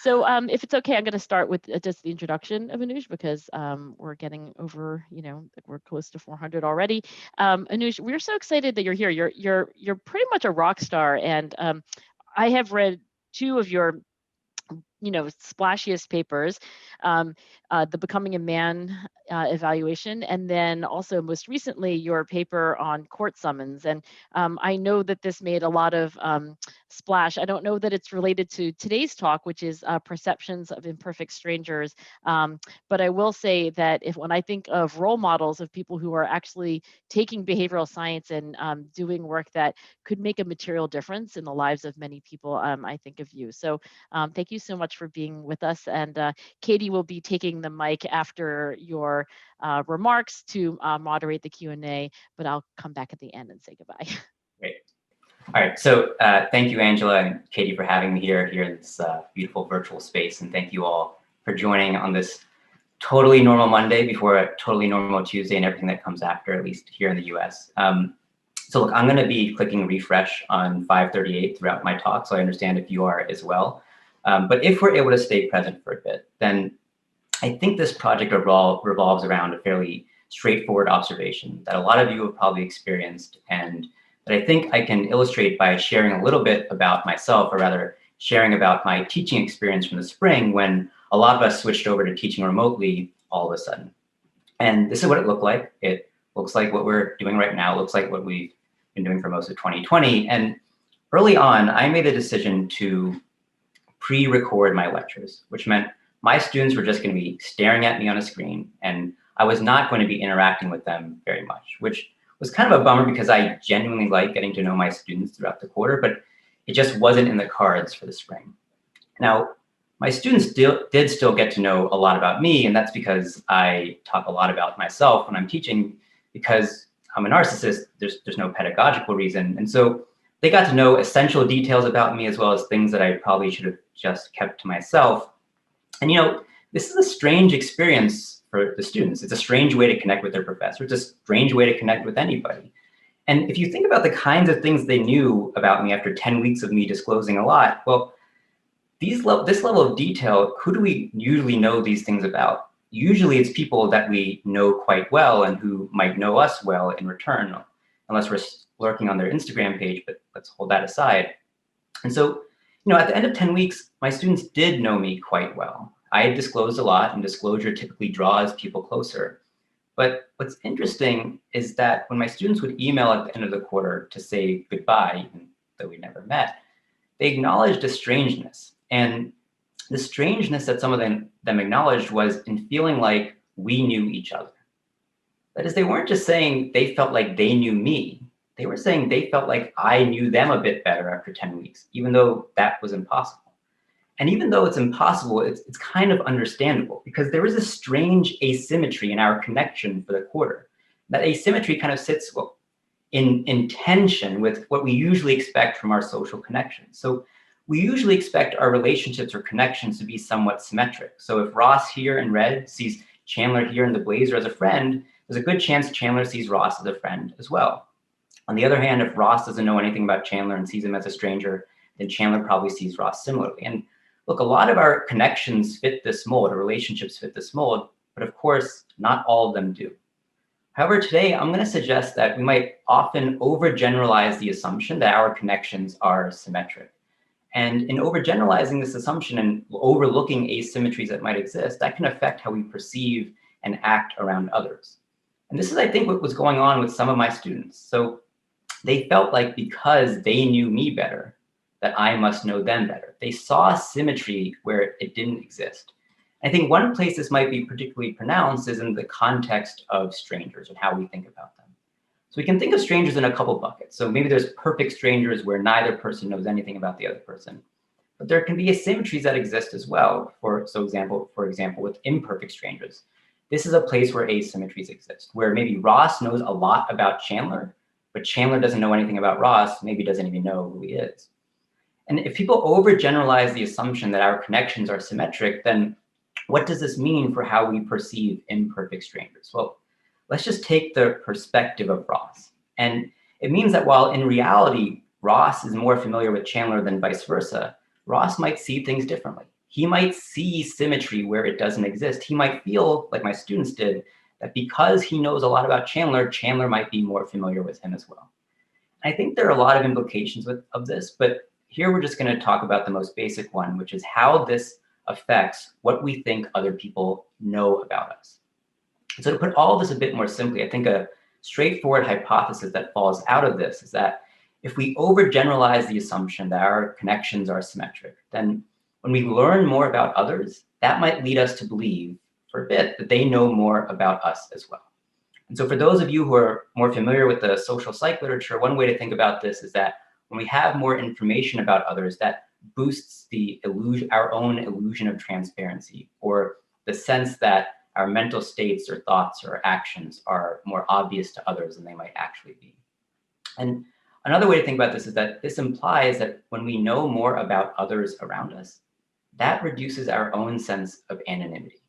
So if it's okay, I'm going to start with just the introduction of Anuj because we're getting over, we're close to 400 already. Anuj, we're so excited that you're here. You're pretty much a rock star, and I have read two of your splashiest papers, the Becoming a Man evaluation, and then also most recently your paper on court summons. And I know that this made a lot of splash. I don't know that it's related to today's talk, which is perceptions of imperfect strangers. But I will say that when I think of role models of people who are actually taking behavioral science and doing work that could make a material difference in the lives of many people, I think of you. So thank you so much for being with us. And Katie will be taking the mic after your remarks to moderate the Q&A, but I'll come back at the end and say goodbye. Great. All right, so thank you, Angela and Katie, for having me here in this beautiful virtual space. And thank you all for joining on this totally normal Monday before a totally normal Tuesday and everything that comes after, at least here in the US. So look, I'm going to be clicking refresh on 538 throughout my talk, so I understand if you are as well. But if we're able to stay present for a bit, then I think this project revolves around a fairly straightforward observation that a lot of you have probably experienced, and that I think I can illustrate by sharing a little bit about myself, or rather sharing about my teaching experience from the spring when a lot of us switched over to teaching remotely all of a sudden. And this is what it looked like. It looks like what we're doing right now. It looks like what we've been doing for most of 2020. And early on, I made a decision to pre-record my lectures, which meant my students were just going to be staring at me on a screen, and I was not going to be interacting with them very much, which was kind of a bummer because I genuinely like getting to know my students throughout the quarter, but it just wasn't in the cards for the spring. Now, my students did still get to know a lot about me, and that's because I talk a lot about myself when I'm teaching, because I'm a narcissist, there's no pedagogical reason. And so they got to know essential details about me, as well as things that I probably should have just kept to myself. And this is a strange experience for the students. It's a strange way to connect with their professor. It's a strange way to connect with anybody. And if you think about the kinds of things they knew about me after 10 weeks of me disclosing a lot, well, this level of detail, who do we usually know these things about? Usually it's people that we know quite well and who might know us well in return, unless we're lurking on their Instagram page, but let's hold that aside. And so, at the end of 10 weeks, my students did know me quite well. I had disclosed a lot, and disclosure typically draws people closer. But what's interesting is that when my students would email at the end of the quarter to say goodbye, even though we never met, they acknowledged a strangeness. And the strangeness that some of them acknowledged was in feeling like we knew each other. That is, they weren't just saying they felt like they knew me. They were saying they felt like I knew them a bit better after 10 weeks, even though that was impossible. And even though it's impossible, it's kind of understandable, because there is a strange asymmetry in our connection for the quarter. That asymmetry kind of sits in tension with what we usually expect from our social connections. So we usually expect our relationships or connections to be somewhat symmetric. So if Ross here in red sees Chandler here in the blazer as a friend, there's a good chance Chandler sees Ross as a friend as well. On the other hand, if Ross doesn't know anything about Chandler and sees him as a stranger, then Chandler probably sees Ross similarly. And look, a lot of our connections fit this mold, or relationships fit this mold, but of course, not all of them do. However, today I'm going to suggest that we might often overgeneralize the assumption that our connections are symmetric. And in overgeneralizing this assumption and overlooking asymmetries that might exist, that can affect how we perceive and act around others. And this is, I think, what was going on with some of my students. So they felt like because they knew me better, that I must know them better. They saw symmetry where it didn't exist. I think one place this might be particularly pronounced is in the context of strangers and how we think about them. So we can think of strangers in a couple buckets. So maybe there's perfect strangers where neither person knows anything about the other person. But there can be asymmetries that exist as well. For example, with imperfect strangers. This is a place where asymmetries exist, where maybe Ross knows a lot about Chandler, but Chandler doesn't know anything about Ross, maybe doesn't even know who he is. And if people overgeneralize the assumption that our connections are symmetric, then what does this mean for how we perceive imperfect strangers? Well, let's just take the perspective of Ross. And it means that while in reality, Ross is more familiar with Chandler than vice versa, Ross might see things differently. he might see symmetry where it doesn't exist. He might feel, like my students did, that because he knows a lot about Chandler, Chandler might be more familiar with him as well. I think there are a lot of implications of this, but here we're just going to talk about the most basic one, which is how this affects what we think other people know about us. So to put all this a bit more simply, I think a straightforward hypothesis that falls out of this is that if we overgeneralize the assumption that our connections are symmetric, then when we learn more about others, that might lead us to believe for a bit that they know more about us as well. And so for those of you who are more familiar with the social psych literature, one way to think about this is that when we have more information about others, that boosts the illusion, our own illusion of transparency, or the sense that our mental states or thoughts or actions are more obvious to others than they might actually be. And another way to think about this is that this implies that when we know more about others around us, that reduces our own sense of anonymity.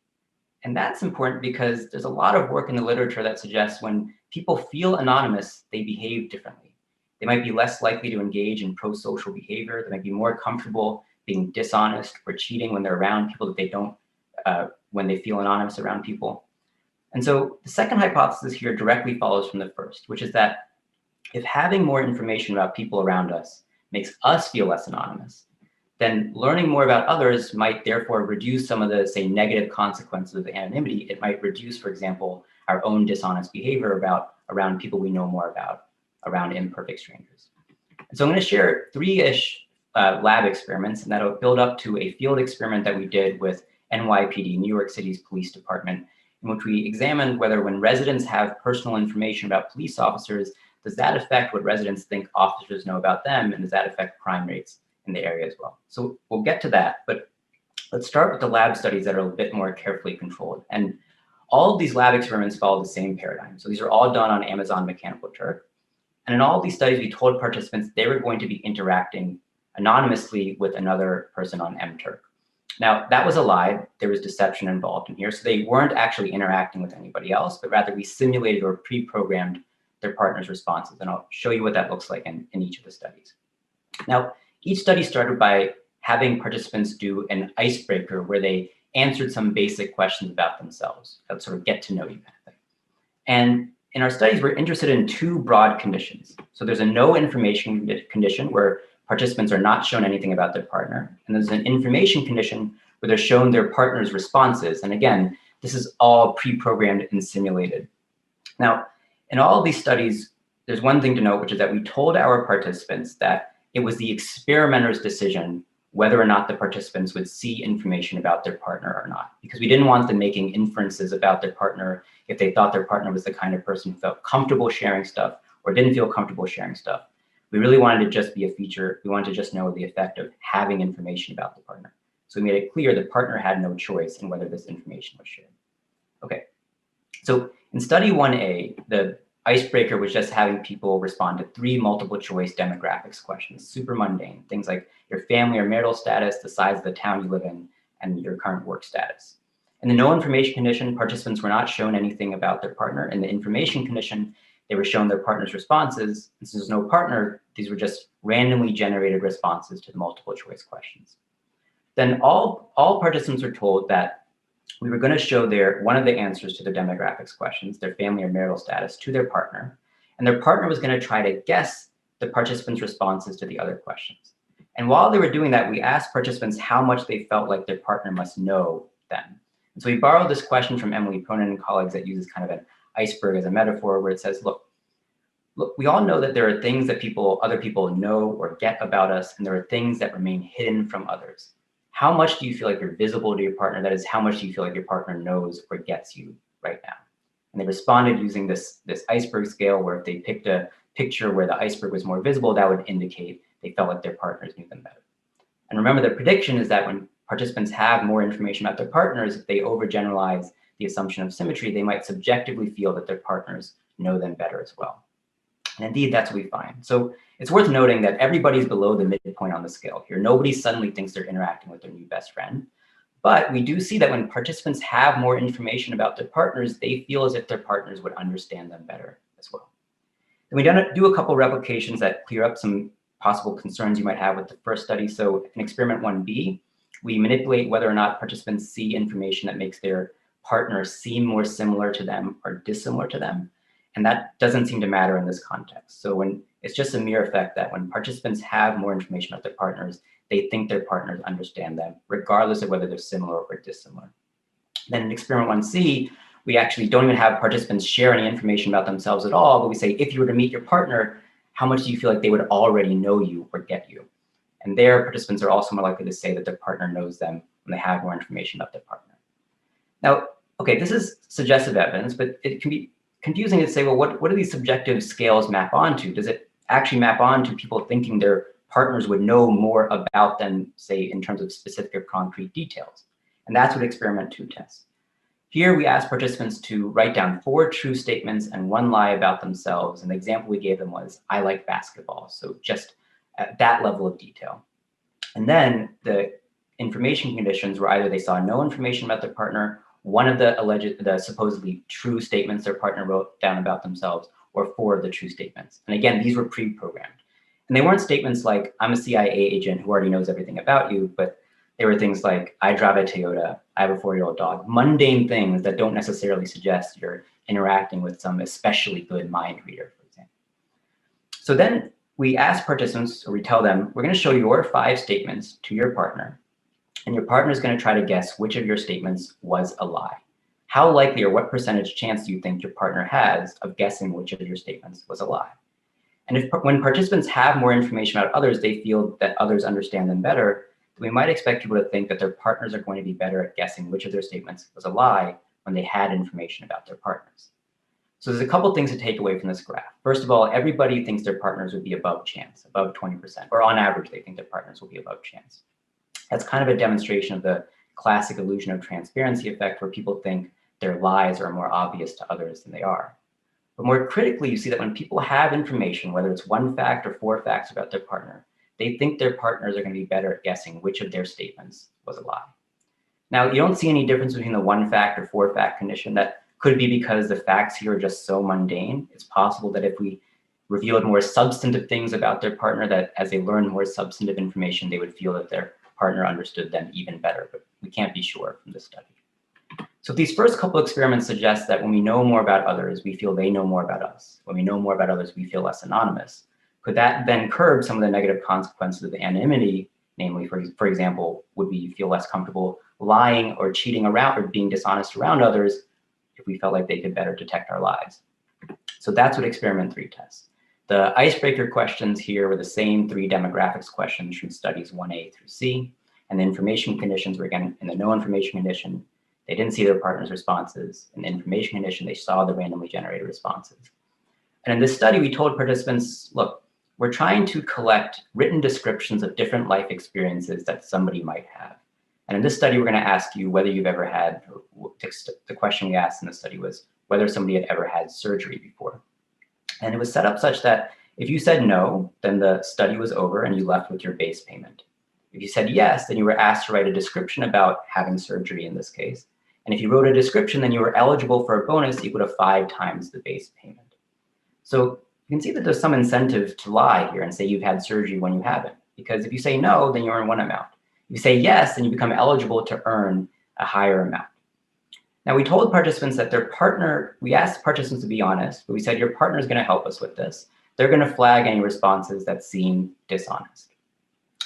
And that's important because there's a lot of work in the literature that suggests when people feel anonymous, they behave differently. They might be less likely to engage in pro-social behavior. They might be more comfortable being dishonest or cheating when they're around people that they don't, when they feel anonymous around people. And so the second hypothesis here directly follows from the first, which is that if having more information about people around us makes us feel less anonymous, then learning more about others might therefore reduce some of the, say, negative consequences of anonymity. It might reduce, for example, our own dishonest behavior around people we know more about, around imperfect strangers. And so I'm going to share three-ish lab experiments, and that'll build up to a field experiment that we did with NYPD, New York City's police department, in which we examined whether when residents have personal information about police officers, does that affect what residents think officers know about them, and does that affect crime rates in the area as well? So we'll get to that, but let's start with the lab studies that are a bit more carefully controlled. And all of these lab experiments follow the same paradigm. So these are all done on Amazon Mechanical Turk. And in all of these studies, we told participants they were going to be interacting anonymously with another person on MTurk. Now, that was a lie. There was deception involved in here. So they weren't actually interacting with anybody else, but rather we simulated or pre-programmed their partner's responses. And I'll show you what that looks like in each of the studies. Now, each study started by having participants do an icebreaker where they answered some basic questions about themselves, that sort of get to know you kind of thing. And in our studies, we're interested in two broad conditions. So there's a no information condition where participants are not shown anything about their partner. And there's an information condition where they're shown their partner's responses. And again, this is all pre-programmed and simulated. Now, in all of these studies, there's one thing to note, which is that we told our participants that it was the experimenter's decision whether or not the participants would see information about their partner or not, because we didn't want them making inferences about their partner if they thought their partner was the kind of person who felt comfortable sharing stuff or didn't feel comfortable sharing stuff. We really wanted to just be a feature. We wanted to just know the effect of having information about the partner. So we made it clear the partner had no choice in whether this information was shared. Okay, so in study 1A, the icebreaker was just having people respond to 3 multiple choice demographics questions, super mundane, things like your family or marital status, the size of the town you live in, and your current work status. In the no information condition, participants were not shown anything about their partner. In the information condition, they were shown their partner's responses. And since there's no partner, these were just randomly generated responses to the multiple choice questions. Then all participants were told that we were going to show one of the answers to the demographics questions, their family or marital status, to their partner. And their partner was going to try to guess the participants' responses to the other questions. And while they were doing that, we asked participants how much they felt like their partner must know them. And so we borrowed this question from Emily Cronin and colleagues that uses kind of an iceberg as a metaphor, where it says, look, we all know that there are things that other people know or get about us, and there are things that remain hidden from others. How much do you feel like you're visible to your partner? That is, how much do you feel like your partner knows or gets you right now? And they responded using this iceberg scale, where if they picked a picture where the iceberg was more visible, that would indicate they felt like their partners knew them better. And remember, the prediction is that when participants have more information about their partners, if they overgeneralize the assumption of symmetry, they might subjectively feel that their partners know them better as well. And indeed, that's what we find. So it's worth noting that everybody's below the midpoint on the scale here. Nobody suddenly thinks they're interacting with their new best friend. But we do see that when participants have more information about their partners, they feel as if their partners would understand them better as well. And we do a couple replications that clear up some possible concerns you might have with the first study. So in experiment 1B, We manipulate whether or not participants see information that makes their partner seem more similar to them or dissimilar to them. And that doesn't seem to matter in this context. So when it's just a mere effect that when participants have more information about their partners, they think their partners understand them, regardless of whether they're similar or dissimilar. Then in experiment 1C, we actually don't even have participants share any information about themselves at all, but we say, if you were to meet your partner, how much do you feel like they would already know you or get you? And there, participants are also more likely to say that their partner knows them when they have more information about their partner. Now, okay, this is suggestive evidence, but it can be confusing to say, well, what do these subjective scales map onto? Does it actually map onto people thinking their partners would know more about them, say, in terms of specific or concrete details? And that's what experiment 2 tests. Here, we asked participants to write down 4 true statements and 1 lie about themselves. And the example we gave them was, I like basketball. So just at that level of detail. And then the information conditions were either they saw no information about their partner, one of the supposedly true statements their partner wrote down about themselves, or 4 of the true statements. And again, these were pre-programmed. And they weren't statements like, I'm a CIA agent who already knows everything about you, but they were things like, I drive a Toyota, I have a 4-year-old dog, mundane things that don't necessarily suggest you're interacting with some especially good mind reader, for example. So then we ask participants, or we tell them, we're going to show your 5 statements to your partner, and your partner is going to try to guess which of your statements was a lie. How likely or what percentage chance do you think your partner has of guessing which of your statements was a lie? And when participants have more information about others, they feel that others understand them better, we might expect people to think that their partners are going to be better at guessing which of their statements was a lie when they had information about their partners. So there's a couple things to take away from this graph. First of all, everybody thinks their partners would be above chance, above 20%, or on average, they think their partners will be above chance. That's kind of a demonstration of the classic illusion of transparency effect, where people think their lies are more obvious to others than they are. But more critically, you see that when people have information, whether it's 1 fact or 4 facts about their partner, they think their partners are going to be better at guessing which of their statements was a lie. Now, you don't see any difference between the 1 fact or 4 fact condition. That could be because the facts here are just so mundane. It's possible that if we revealed more substantive things about their partner, that as they learn more substantive information, they would feel that their partner understood them even better, but we can't be sure from this study. So these first couple experiments suggest that when we know more about others, we feel they know more about us. When we know more about others, we feel less anonymous. Could that then curb some of the negative consequences of anonymity? Namely, for example, would we feel less comfortable lying or cheating around or being dishonest around others if we felt like they could better detect our lies? So that's what experiment 3 tests. The icebreaker questions here were the same 3 demographics questions from studies 1A through C. And the information conditions were, again, in the no information condition, they didn't see their partner's responses. In the information condition, they saw the randomly generated responses. And in this study, we told participants, look, we're trying to collect written descriptions of different life experiences that somebody might have. And in this study, we're going to ask you whether you've ever had, the question we asked in the study was whether somebody had ever had surgery before. And it was set up such that if you said no, then the study was over and you left with your base payment. If you said yes, then you were asked to write a description about having surgery in this case. And if you wrote a description, then you were eligible for a bonus equal to 5 times the base payment. So you can see that there's some incentive to lie here and say you've had surgery when you haven't. Because if you say no, then you earn 1 amount. If you say yes, then you become eligible to earn a higher amount. Now, we told participants that their partner, we asked participants to be honest, but we said your partner is going to help us with this. They're going to flag any responses that seem dishonest.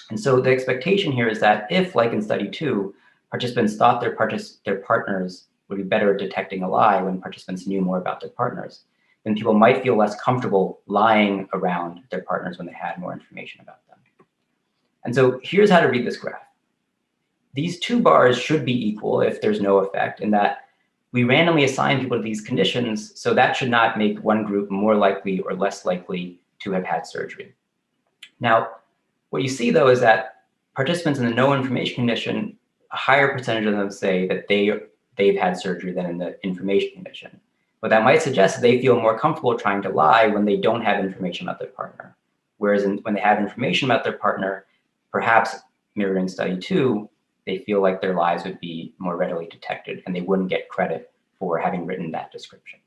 And so the expectation here is that if, like in study 2, participants thought their partners would be better at detecting a lie when participants knew more about their partners, then people might feel less comfortable lying around their partners when they had more information about them. And so here's how to read this graph. These 2 bars should be equal if there's no effect, in that we randomly assign people to these conditions, so that should not make one group more likely or less likely to have had surgery. Now, what you see, though, is that participants in the no information condition, a higher percentage of them say that they've had surgery than in the information condition. But that might suggest that they feel more comfortable trying to lie when they don't have information about their partner. Whereas when they have information about their partner, perhaps mirroring study 2, they feel like their lies would be more readily detected and they wouldn't get credit for having written that description.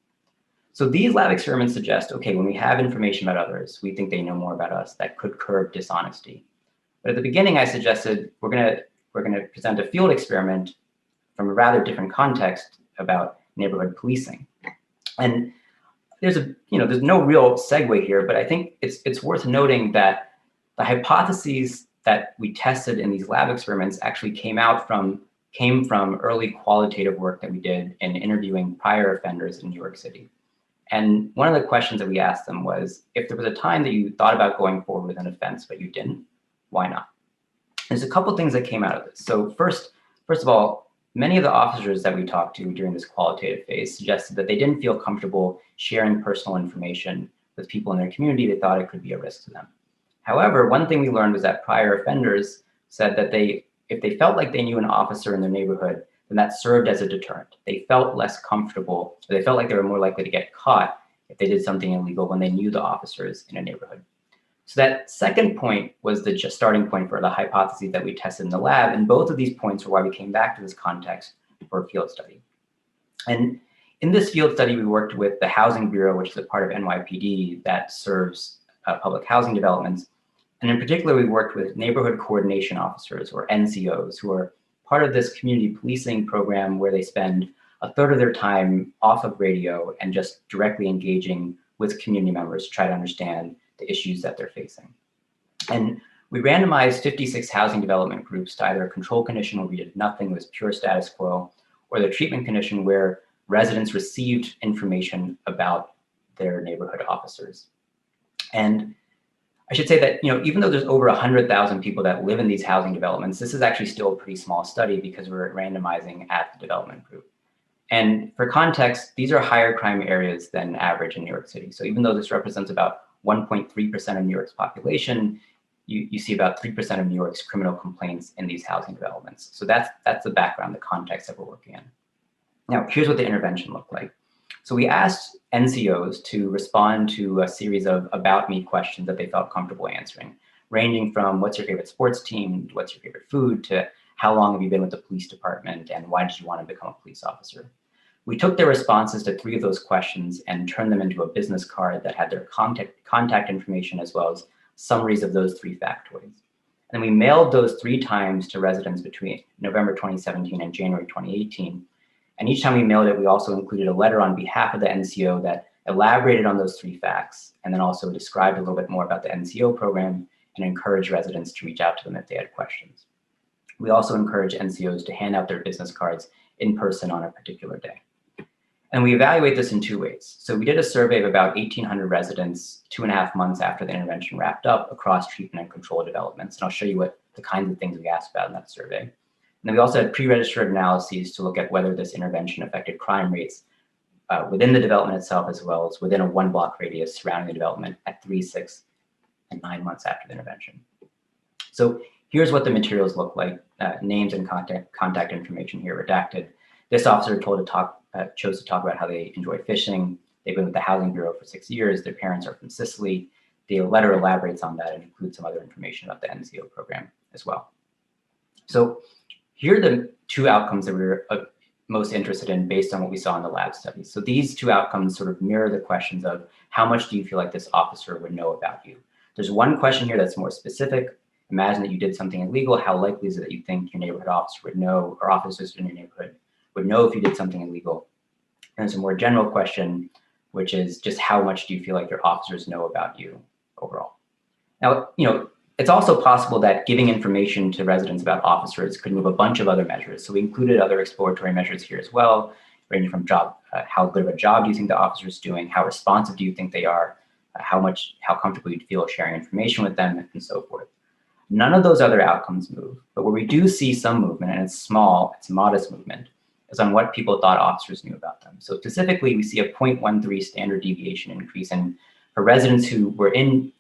So these lab experiments suggest, okay, when we have information about others, we think they know more about us. That could curb dishonesty. But at the beginning, I suggested we're going to we're going to present a field experiment from a rather different context about neighborhood policing. And there's no real segue here, but I think it's worth noting that the hypotheses that we tested in these lab experiments actually came from early qualitative work that we did in interviewing prior offenders in New York City. And one of the questions that we asked them was, if there was a time that you thought about going forward with an offense, but you didn't, why not? There's a couple things that came out of this. So first of all, many of the officers that we talked to during this qualitative phase suggested that they didn't feel comfortable sharing personal information with people in their community. They thought it could be a risk to them. However, one thing we learned was that prior offenders said that if they felt like they knew an officer in their neighborhood, then that served as a deterrent. They felt less comfortable, or they felt like they were more likely to get caught if they did something illegal when they knew the officers in a neighborhood. So that second point was the starting point for the hypotheses that we tested in the lab, and both of these points were why we came back to this context for a field study. And in this field study, we worked with the Housing Bureau, which is a part of NYPD that serves public housing developments. And in particular, we worked with neighborhood coordination officers, or NCOs, who are part of this community policing program where they spend a third of their time off of radio and just directly engaging with community members to try to understand the issues that they're facing. And we randomized 56 housing development groups to either a control condition where we did nothing, was pure status quo, or the treatment condition where residents received information about their neighborhood officers. And I should say that, even though there's over 100,000 people that live in these housing developments, this is actually still a pretty small study because we're randomizing at the development group. And for context, these are higher crime areas than average in New York City. So even though this represents about 1.3% of New York's population, you see about 3% of New York's criminal complaints in these housing developments. So that's the background, the context that we're working in. Now, here's what the intervention looked like. So we asked NCOs to respond to a series of about me questions that they felt comfortable answering, ranging from what's your favorite sports team, what's your favorite food, to how long have you been with the police department, and why did you want to become a police officer? We took their responses to 3 of those questions and turned them into a business card that had their contact information as well as summaries of those 3 factoids. And we mailed those 3 times to residents between November 2017 and January 2018. And each time we mailed it, we also included a letter on behalf of the NCO that elaborated on those 3 facts, and then also described a little bit more about the NCO program and encouraged residents to reach out to them if they had questions. We also encourage NCOs to hand out their business cards in person on a particular day. And we evaluate this in 2 ways. So we did a survey of about 1,800 residents 2.5 months after the intervention wrapped up across treatment and control developments. And I'll show you what the kinds of things we asked about in that survey. And then we also had pre-registered analyses to look at whether this intervention affected crime rates within the development itself, as well as within a 1-block radius surrounding the development at 3, 6, and 9 months after the intervention. So here's what the materials look like, names and contact information here redacted. This officer chose to talk about how they enjoy fishing. They've been with the Housing Bureau for 6 years. Their parents are from Sicily. The letter elaborates on that and includes some other information about the NCO program as well. So here are the 2 outcomes that we were most interested in based on what we saw in the lab studies. So these 2 outcomes sort of mirror the questions of how much do you feel like this officer would know about you? There's one question here that's more specific. Imagine that you did something illegal. How likely is it that you think your neighborhood officer would know, or officers in your neighborhood would know if you did something illegal? And there's a more general question, which is just how much do you feel like your officers know about you overall? Now, it's also possible that giving information to residents about officers could move a bunch of other measures. So we included other exploratory measures here as well, ranging from how good of a job do you think the officer is doing, how responsive do you think they are, how comfortable you'd feel sharing information with them, and so forth. None of those other outcomes move, but where we do see some movement, and it's small, it's modest movement, is on what people thought officers knew about them. So specifically, we see a 0.13 standard deviation increase for residents who were in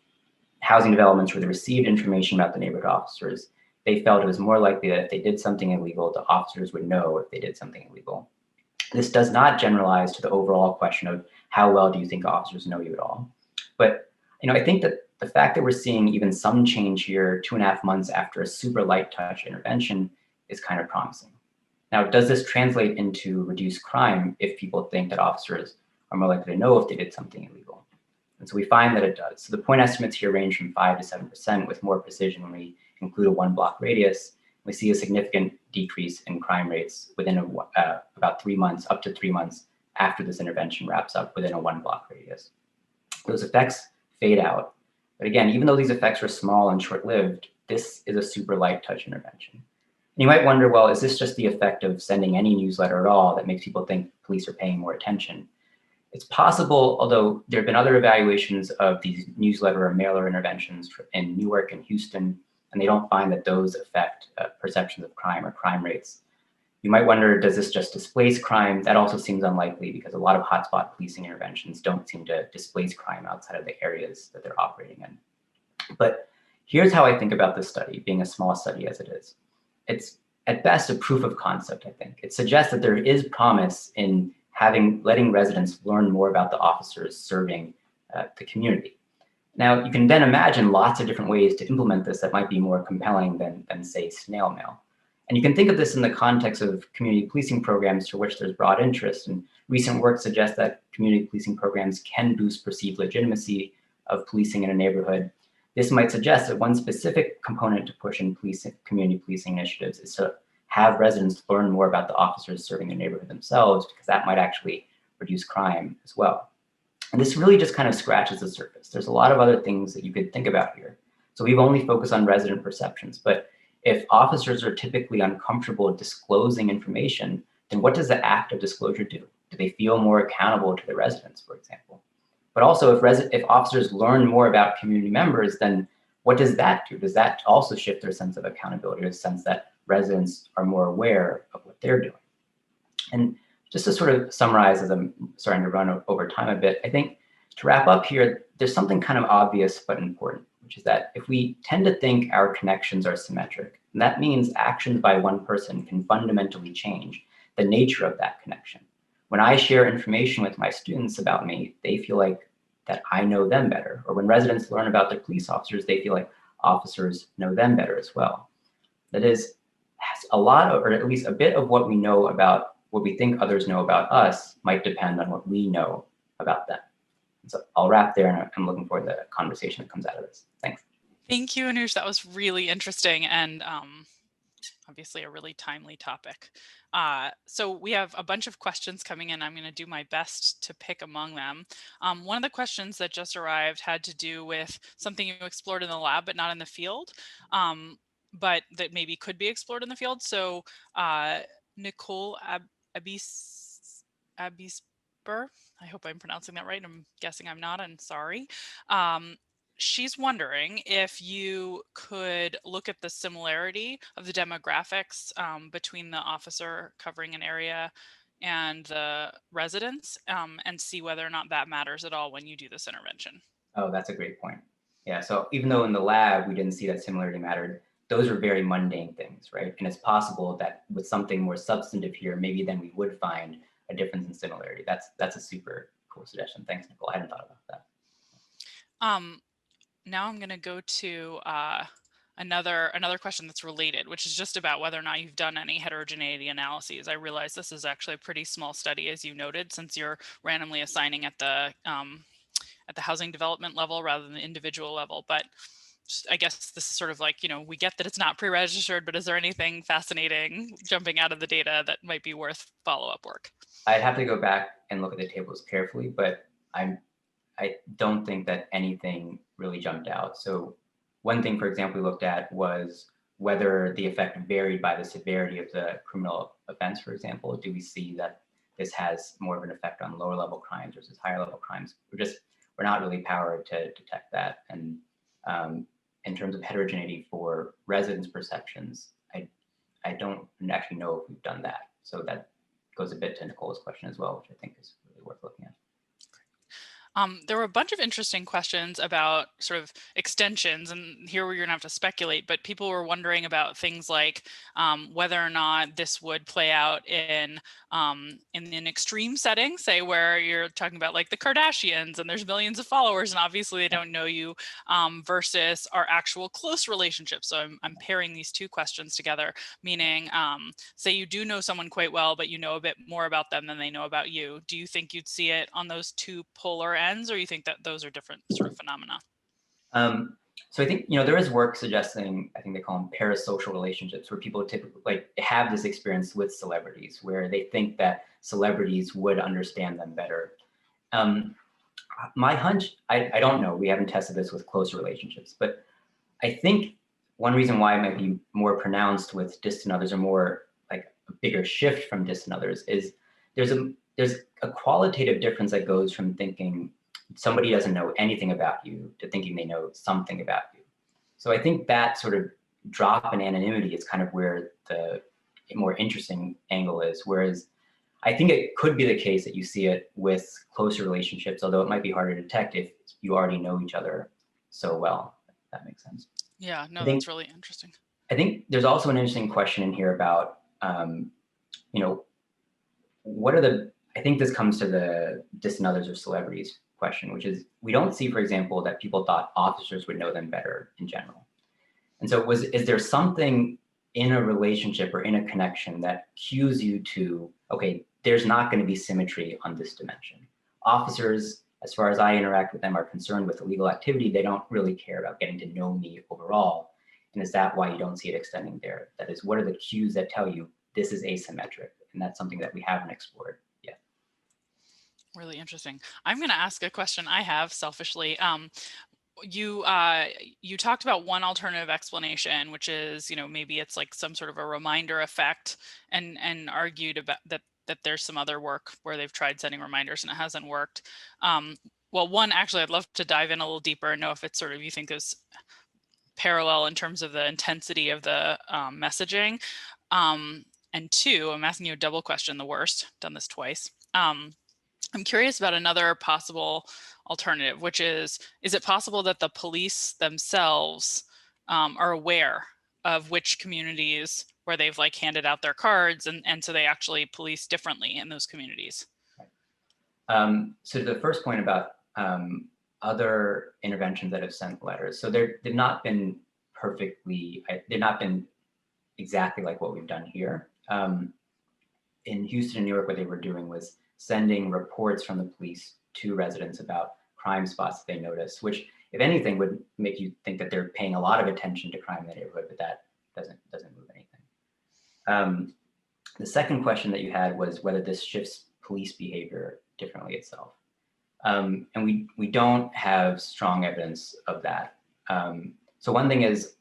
housing developments where they received information about the neighborhood officers. They felt it was more likely that if they did something illegal, the officers would know if they did something illegal. This does not generalize to the overall question of how well do you think officers know you at all. But I think that the fact that we're seeing even some change here 2.5 months after a super light touch intervention is kind of promising. Now, does this translate into reduced crime if people think that officers are more likely to know if they did something illegal? And so we find that it does. So the point estimates here range from 5 to 7% with more precision when we include a 1-block radius. We see a significant decrease in crime rates within about 3 months, up to 3 months after this intervention wraps up within a 1-block radius. Those effects fade out. But again, even though these effects are small and short-lived, this is a super light touch intervention. And you might wonder, well, is this just the effect of sending any newsletter at all that makes people think police are paying more attention? It's possible, although there have been other evaluations of these newsletter or mailer interventions in Newark and Houston, and they don't find that those affect perceptions of crime or crime rates. You might wonder, does this just displace crime? That also seems unlikely because a lot of hotspot policing interventions don't seem to displace crime outside of the areas that they're operating in. But here's how I think about this study, being a small study as it is. It's at best a proof of concept, I think. It suggests that there is promise in letting residents learn more about the officers serving the community. Now, you can then imagine lots of different ways to implement this that might be more compelling than say, snail mail. And you can think of this in the context of community policing programs for which there's broad interest. And recent work suggests that community policing programs can boost perceived legitimacy of policing in a neighborhood. This might suggest that one specific component to push in community policing initiatives is to have residents learn more about the officers serving their neighborhood themselves, because that might actually reduce crime as well. And this really just kind of scratches the surface. There's a lot of other things that you could think about here. So we've only focused on resident perceptions, but if officers are typically uncomfortable disclosing information, then what does the act of disclosure do? Do they feel more accountable to the residents, for example? But also, if officers learn more about community members, then what does that do? Does that also shift their sense of accountability, or the sense that residents are more aware of what they're doing? And just to sort of summarize, as I'm starting to run over time a bit, I think to wrap up here, there's something kind of obvious but important, which is that if we tend to think our connections are symmetric, and that means actions by one person can fundamentally change the nature of that connection. When I share information with my students about me, they feel like that I know them better. Or when residents learn about their police officers, they feel like officers know them better as well. That is, a lot of, or at least a bit of what we know about what we think others know about us might depend on what we know about them. So I'll wrap there, and I'm looking forward to the conversation that comes out of this. Thanks. Thank you, Anuj. That was really interesting and obviously a really timely topic. So we have a bunch of questions coming in. I'm going to do my best to pick among them. One of the questions that just arrived had to do with something you explored in the lab, but not in the field, but that maybe could be explored in the field. So Nicole Abisper, I hope I'm pronouncing that right. I'm guessing I'm not, and sorry. She's wondering if you could look at the similarity of the demographics between the officer covering an area and the residents, and see whether or not that matters at all when you do this intervention. Oh, that's a great point. Yeah, so even though in the lab we didn't see that similarity mattered, those are very mundane things, right? And it's possible that with something more substantive here, maybe then we would find a difference in similarity. That's a super cool suggestion. Thanks, Nicole. I hadn't thought about that. Now I'm going to go to another question that's related, which is just about whether or not you've done any heterogeneity analyses. I realize this is actually a pretty small study, as you noted, since you're randomly assigning at the housing development level rather than the individual level. But I guess this is sort of like, we get that it's not pre-registered, but is there anything fascinating jumping out of the data that might be worth follow-up work? I'd have to go back and look at the tables carefully, but I don't think that anything really jumped out. So one thing, for example, we looked at was whether the effect varied by the severity of the criminal offense, for example. Do we see that this has more of an effect on lower level crimes versus higher level crimes? We're not really powered to detect that. And in terms of heterogeneity for residents' perceptions, I don't actually know if we've done that. So that goes a bit to Nicole's question as well, which I think is really worth looking at. There were a bunch of interesting questions about sort of extensions, and here we're going to have to speculate, but people were wondering about things like whether or not this would play out in an extreme setting, say where you're talking about like the Kardashians and there's millions of followers and obviously they don't know you, versus our actual close relationships. So I'm pairing these two questions together, meaning say you do know someone quite well, but you know a bit more about them than they know about you. Do you think you'd see it on those two polar ends, or you think that those are different sort of phenomena? So I think, there is work suggesting, I think they call them parasocial relationships, where people typically have this experience with celebrities, where they think that celebrities would understand them better. My hunch, I don't know, we haven't tested this with closer relationships, but I think one reason why it might be more pronounced with distant others, or more like a bigger shift from distant others, is there's a qualitative difference that goes from thinking somebody doesn't know anything about you to thinking they know something about you. So I think that sort of drop in anonymity is kind of where the more interesting angle is. Whereas I think it could be the case that you see it with closer relationships, although it might be harder to detect if you already know each other so well, if that makes sense. Yeah, no, that's really interesting. I think there's also an interesting question in here about, what are the, I think this comes to the distant others or celebrities question, which is, we don't see, for example, that people thought officers would know them better in general. And so is there something in a relationship or in a connection that cues you to, okay, there's not going to be symmetry on this dimension? Officers, as far as I interact with them, are concerned with illegal activity. They don't really care about getting to know me overall. And is that why you don't see it extending there? That is, what are the cues that tell you this is asymmetric? And that's something that we haven't explored yet. Really interesting. I'm going to ask a question I have selfishly. You talked about one alternative explanation, which is, maybe it's like some sort of a reminder effect, and argued about that there's some other work where they've tried sending reminders and it hasn't worked. Well, one, actually, I'd love to dive in a little deeper and know if it's sort of, you think is parallel in terms of the intensity of the messaging. And two, I'm asking you a double question, the worst, done this twice. I'm curious about another possible alternative, which is it possible that the police themselves are aware of which communities where they've like handed out their cards, and so they actually police differently in those communities? So the first point about other interventions that have sent letters. So they've not been they've not been exactly like what we've done here. In Houston and New York, what they were doing was sending reports from the police to residents about crime spots that they noticed, which, if anything, would make you think that they're paying a lot of attention to crime in the neighborhood, but that doesn't move anything. The second question that you had was whether this shifts police behavior differently itself. And we don't have strong evidence of that. So one thing is,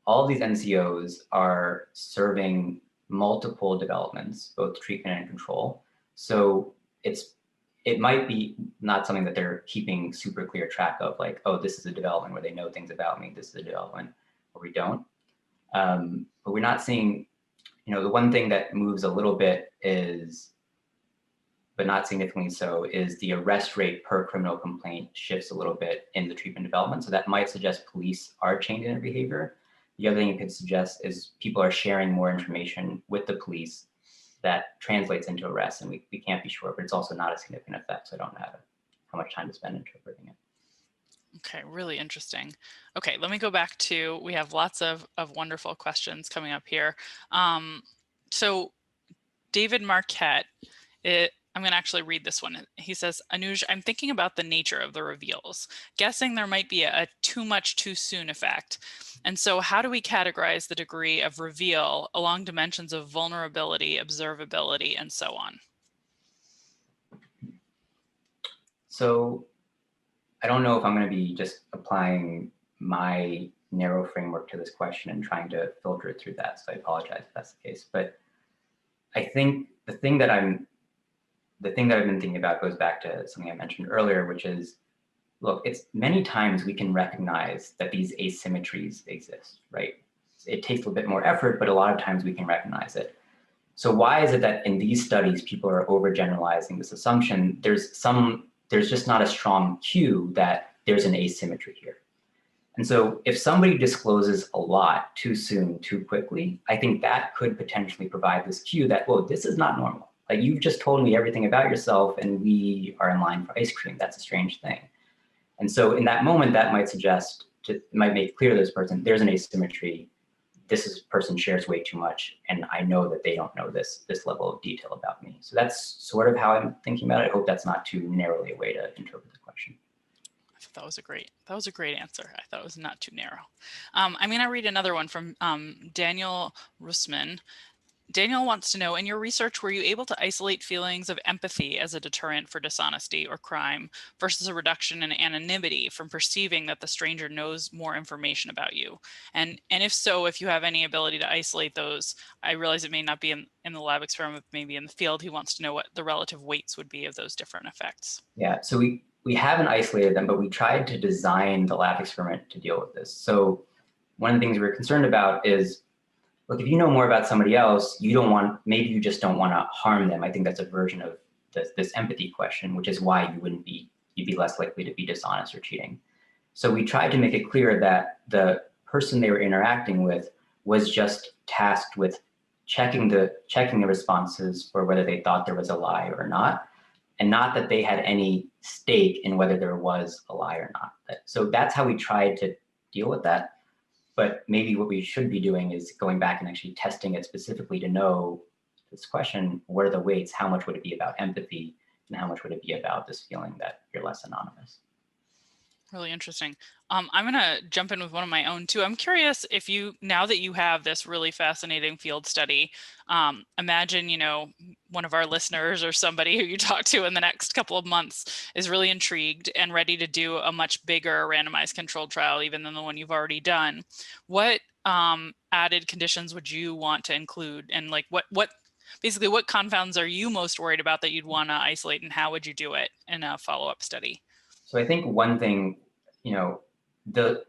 all of these NCOs are serving multiple developments, both treatment and control. So it might be not something that they're keeping super clear track of, like, oh, this is a development where they know things about me, this is a development where we don't. But we're not seeing, the one thing that moves a little bit is, but not significantly so, is the arrest rate per criminal complaint shifts a little bit in the treatment development. So that might suggest police are changing their behavior. The other thing it could suggest is people are sharing more information with the police that translates into arrests, and we can't be sure, but it's also not a significant effect, so I don't know how much time to spend interpreting it. Okay, really interesting. Okay, let me go back to, we have lots of wonderful questions coming up here. So David Marquette, I'm going to actually read this one. He says, Anuj, I'm thinking about the nature of the reveals, guessing there might be a too much too soon effect. And so how do we categorize the degree of reveal along dimensions of vulnerability, observability, and so on? So I don't know if I'm going to be just applying my narrow framework to this question and trying to filter it through that. So I apologize if that's the case. But I think the thing that I've been thinking about goes back to something I mentioned earlier, which is, look, it's many times we can recognize that these asymmetries exist, right? It takes a little bit more effort, but a lot of times we can recognize it. So why is it that in these studies, people are overgeneralizing this assumption? There's just not a strong cue that there's an asymmetry here. And so if somebody discloses a lot too soon, too quickly, I think that could potentially provide this cue that, whoa, this is not normal. Like, you've just told me everything about yourself and we are in line for ice cream. That's a strange thing. And so in that moment, that might suggest, might make clear to this person, there's an asymmetry. This person shares way too much, and I know that they don't know this level of detail about me. So that's sort of how I'm thinking about it. I hope that's not too narrowly a way to interpret the question. I thought that was a great answer. I thought it was not too narrow. I'm going to read another one from Daniel Russman. Daniel wants to know, in your research, were you able to isolate feelings of empathy as a deterrent for dishonesty or crime versus a reduction in anonymity from perceiving that the stranger knows more information about you? And if so, if you have any ability to isolate those, I realize it may not be in the lab experiment, maybe in the field. He wants to know what the relative weights would be of those different effects. Yeah, so we haven't isolated them, but we tried to design the lab experiment to deal with this. So one of the things we were concerned about is, look, if you know more about somebody else, maybe you just don't want to harm them. I think that's a version of this empathy question, which is why you'd be less likely to be dishonest or cheating. So we tried to make it clear that the person they were interacting with was just tasked with checking the responses for whether they thought there was a lie or not, and not that they had any stake in whether there was a lie or not. So that's how we tried to deal with that. But maybe what we should be doing is going back and actually testing it specifically to know this question: what are the weights? How much would it be about empathy, and how much would it be about this feeling that you're less anonymous? Really interesting. I'm going to jump in with one of my own too. I'm curious if now that you have this really fascinating field study, imagine, one of our listeners or somebody who you talk to in the next couple of months is really intrigued and ready to do a much bigger randomized controlled trial, even than the one you've already done. What added conditions would you want to include? And like basically what confounds are you most worried about that you'd want to isolate, and how would you do it in a follow-up study? So I think one thing, the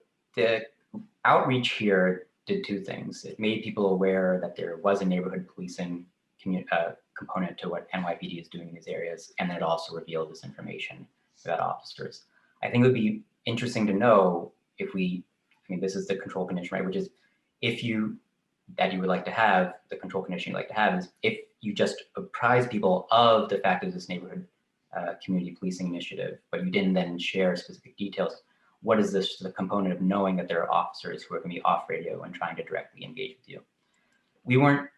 outreach here did two things. It made people aware that there was a neighborhood policing component to what NYPD is doing in these areas, and then it also revealed this information about officers. I think it would be interesting to know if this is the control condition, right? Which is that you would like to have, the control condition you'd like to have is if you just apprise people of the fact of this neighborhood community policing initiative, but you didn't then share specific details. What is the component of knowing that there are officers who are going to be off radio and trying to directly engage with you? We weren't,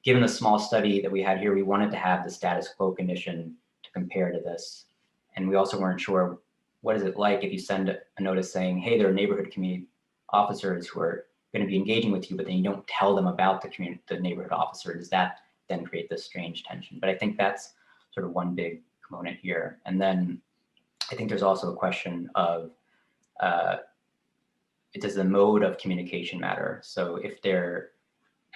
given the small study that we had here, we wanted to have the status quo condition to compare to this. And we also weren't sure, what is it like if you send a notice saying, hey, there are neighborhood community officers who are going to be engaging with you, but then you don't tell them about the neighborhood officer. Does that then create this strange tension? But I think that's sort of one big component here. And then I think there's also a question of, does the mode of communication matter? So if you're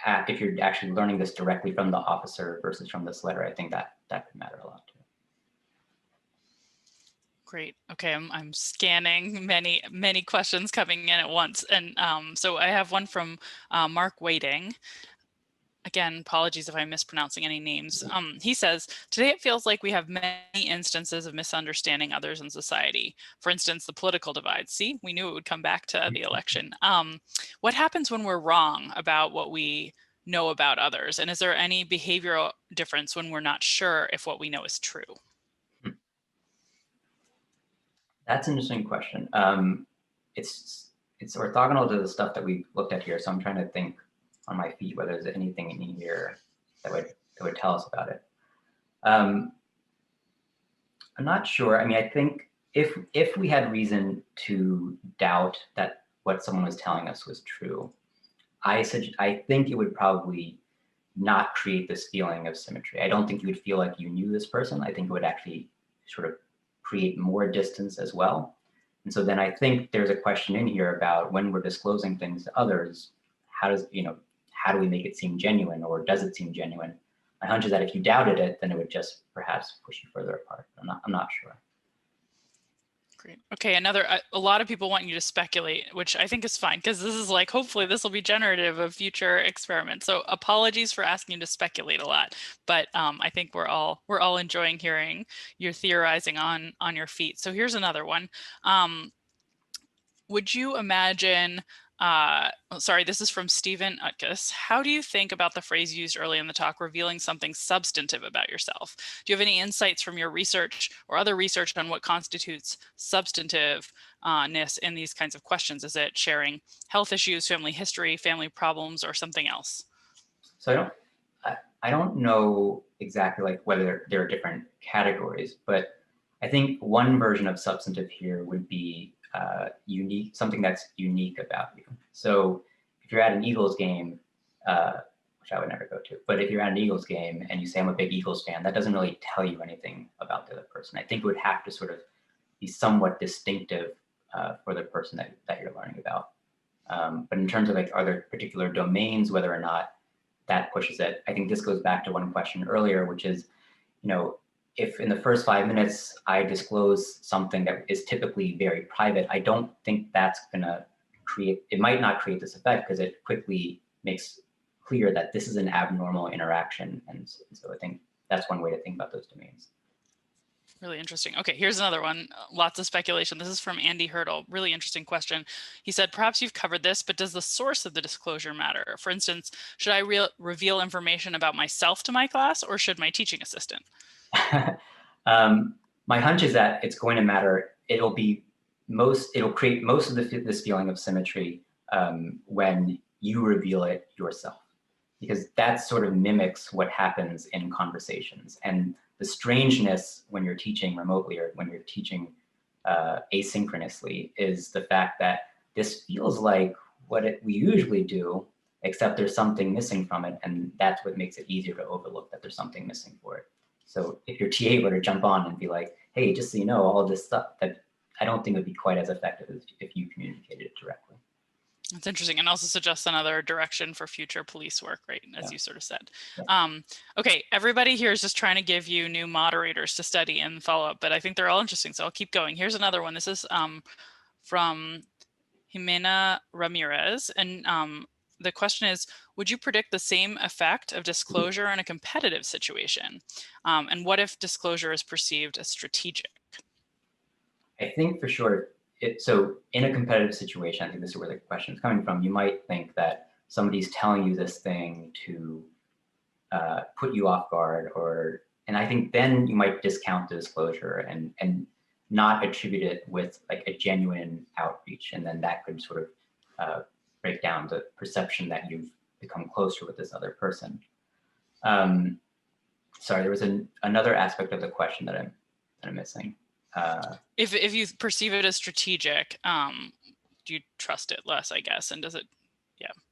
actually learning this directly from the officer versus from this letter, I think that could matter a lot too. Great. Okay, I'm scanning many questions coming in at once, and so I have one from Mark Wading. Again, apologies if I'm mispronouncing any names. He says, today it feels like we have many instances of misunderstanding others in society. For instance, the political divide. See, we knew it would come back to the election. What happens when we're wrong about what we know about others? And is there any behavioral difference when we're not sure if what we know is true? That's an interesting question. It's orthogonal to the stuff that we looked at here. So I'm trying to think on my feet whether there's anything in here that would tell us about it. I'm not sure. I think if we had reason to doubt that what someone was telling us was true, I think it would probably not create this feeling of symmetry. I don't think you would feel like you knew this person. I think it would actually sort of create more distance as well. And so then I think there's a question in here about when we're disclosing things to others, how do we make it seem genuine, or does it seem genuine? My hunch is that if you doubted it, then it would just perhaps push you further apart. I'm not sure. Great. Okay, a lot of people want you to speculate, which I think is fine, because this is like, hopefully this will be generative of future experiments. So apologies for asking you to speculate a lot, but I think we're all enjoying hearing your theorizing on your feet. So here's another one. Would you imagine, sorry, this is from Stephen Utkus. How do you think about the phrase used early in the talk, revealing something substantive about yourself? Do you have any insights from your research or other research on what constitutes substantiveness in these kinds of questions? Is it sharing health issues, family history, family problems, or something else? So I don't know exactly like whether there are different categories, but I think one version of substantive here would be unique, something that's unique about you. So if you're at an Eagles game, which I would never go to, but if you're at an Eagles game and you say I'm a big Eagles fan, that doesn't really tell you anything about the other person. I think it would have to sort of be somewhat distinctive for the person that you're learning about. But in terms of like, are there particular domains, whether or not that pushes it, I think this goes back to one question earlier, which is, if in the first 5 minutes I disclose something that is typically very private, I don't think that's gonna create, it might not create this effect because it quickly makes clear that this is an abnormal interaction. And so I think that's one way to think about those domains. Really interesting. Okay, here's another one. Lots of speculation. This is from Andy Hurdle. Really interesting question. He said, perhaps you've covered this, but does the source of the disclosure matter? For instance, should I reveal information about myself to my class, or should my teaching assistant? My hunch is that it's going to matter. It'll create most of this feeling of symmetry when you reveal it yourself, because that sort of mimics what happens in conversations. And the strangeness when you're teaching remotely or when you're teaching asynchronously is the fact that this feels like what we usually do, except there's something missing from it. And that's what makes it easier to overlook that there's something missing for it. So if your TA were to jump on and be like, hey, just so you know, all this stuff, that I don't think would be quite as effective as if you communicated it directly. That's interesting, and also suggests another direction for future police work, right? As you sort of said. Okay, everybody here is just trying to give you new moderators to study and follow up, but I think they're all interesting, so I'll keep going. Here's another one. This is from Jimena Ramirez, and the question is, would you predict the same effect of disclosure in a competitive situation? And what if disclosure is perceived as strategic? I think for sure, so in a competitive situation, I think this is where the question is coming from. You might think that somebody's telling you this thing to put you off guard, and I think then you might discount the disclosure and not attribute it with like a genuine outreach. And then that could sort of break down the perception that you've become closer with this other person. Sorry, there was another aspect of the question that I'm missing. If you perceive it as strategic, do you trust it less, I guess? And does it,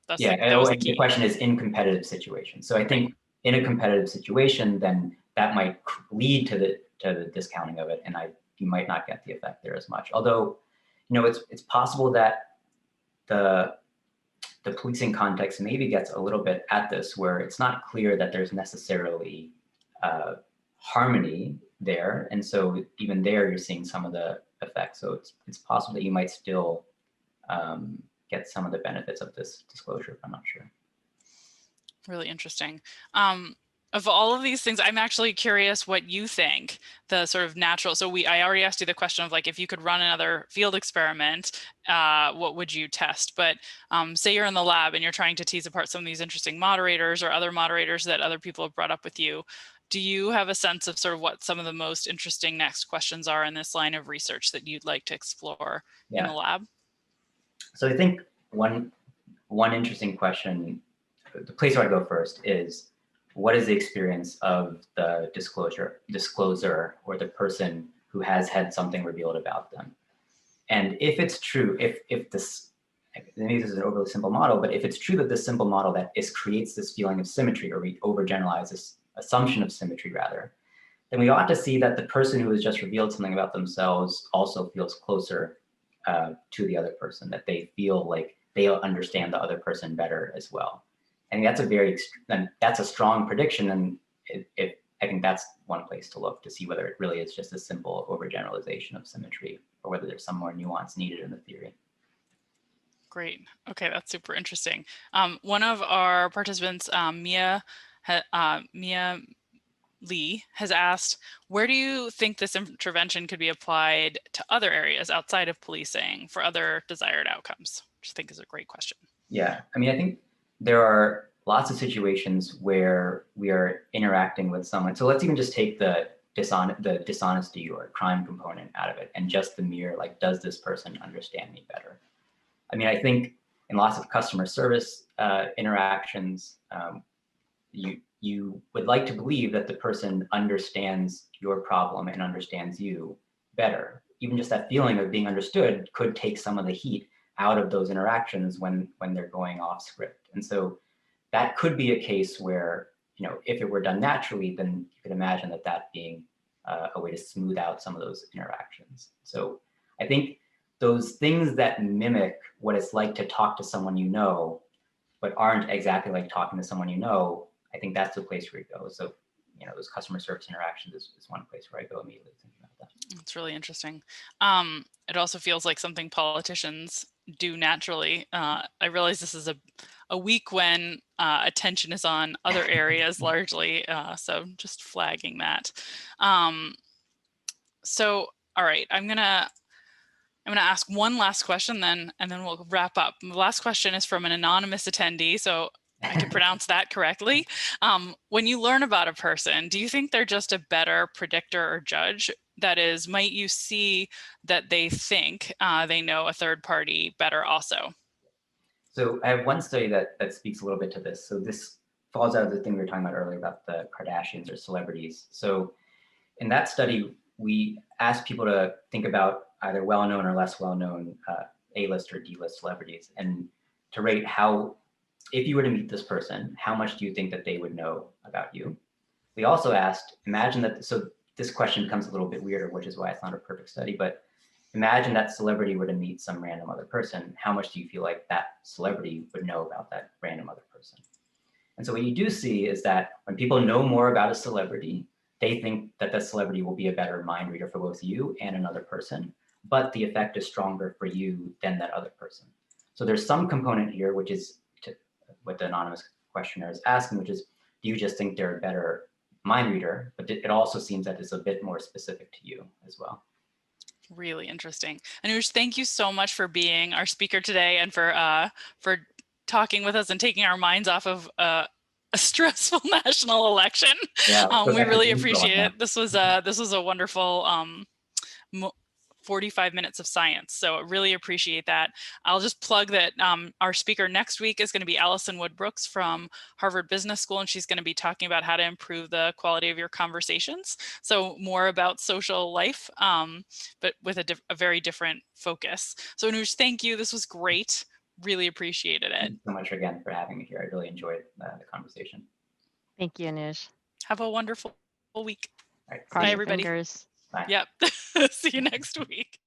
the question is in competitive situations. So I think in a competitive situation, then that might lead to the discounting of it, and you might not get the effect there as much. Although, it's possible that the policing context maybe gets a little bit at this, where it's not clear that there's necessarily harmony there, and so even there you're seeing some of the effects. So it's possible that you might still get some of the benefits of this disclosure, but I'm not sure. Really interesting. Of all of these things, I'm actually curious what you think the sort of natural, so I already asked you the question of like, if you could run another field experiment, what would you test? But say you're in the lab and you're trying to tease apart some of these interesting moderators or other moderators that other people have brought up with you. Do you have a sense of sort of what some of the most interesting next questions are in this line of research that you'd like to explore in the lab? So I think one interesting question, the place where I go first is, what is the experience of the discloser or the person who has had something revealed about them? And if it's true, if this, maybe this is an overly simple model, but if it's true that this simple model that creates this feeling of symmetry, or we overgeneralize this assumption of symmetry rather, then we ought to see that the person who has just revealed something about themselves also feels closer to the other person, that they feel like they understand the other person better as well. I think that's a strong prediction, and I think that's one place to look to see whether it really is just a simple overgeneralization of symmetry, or whether there's some more nuance needed in the theory. Great. Okay, that's super interesting. One of our participants, Mia Lee, has asked, where do you think this intervention could be applied to other areas outside of policing for other desired outcomes? Which I think is a great question. Yeah, I mean, I think there are lots of situations where we are interacting with someone. So let's even just take the dishonesty or crime component out of it, and just the mere, like, does this person understand me better? I mean, I think in lots of customer service interactions, you would like to believe that the person understands your problem and understands you better. Even just that feeling of being understood could take some of the heat out of those interactions when they're going off script. And so that could be a case where, if it were done naturally, then you could imagine that being a way to smooth out some of those interactions. So I think those things that mimic what it's like to talk to someone you know, but aren't exactly like talking to someone you know, I think that's the place where you go. So, those customer service interactions is one place where I go immediately thinking about that. It's really interesting. It also feels like something politicians do naturally. I realize this is a week when attention is on other areas largely, so just flagging that. So, all right, I'm gonna ask one last question and then we'll wrap up. The last question is from an anonymous attendee, so I can pronounce that correctly. When you learn about a person, do you think they're just a better predictor or judge? That is, might you see that they think they know a third party better also? So I have one study that speaks a little bit to this. So this falls out of the thing we were talking about earlier about the Kardashians or celebrities. So in that study, we asked people to think about either well-known or less well-known A-list or D-list celebrities, and to rate how, if you were to meet this person, how much do you think that they would know about you? We also asked, imagine that, so this question becomes a little bit weirder, which is why it's not a perfect study, but imagine that celebrity were to meet some random other person. How much do you feel like that celebrity would know about that random other person? And so what you do see is that when people know more about a celebrity, they think that the celebrity will be a better mind reader for both you and another person, but the effect is stronger for you than that other person. So there's some component here, which is what the anonymous questionnaire is asking, which is, do you just think they're a better mind reader? But it also seems that it's a bit more specific to you as well. Really interesting. Anuj, thank you so much for being our speaker today and for talking with us and taking our minds off of a stressful national election. Yeah, we really appreciate it. This was a wonderful 45 minutes of science. So really appreciate that. I'll just plug that our speaker next week is going to be Allison Wood-Brooks from Harvard Business School, and she's going to be talking about how to improve the quality of your conversations. So more about social life, but with a very different focus. So Anuj, thank you. This was great. Really appreciated it. Thank you so much again for having me here. I really enjoyed the conversation. Thank you, Anuj. Have a wonderful week. All right, Bye, everybody. Fingers. Bye. Yep. See you next week.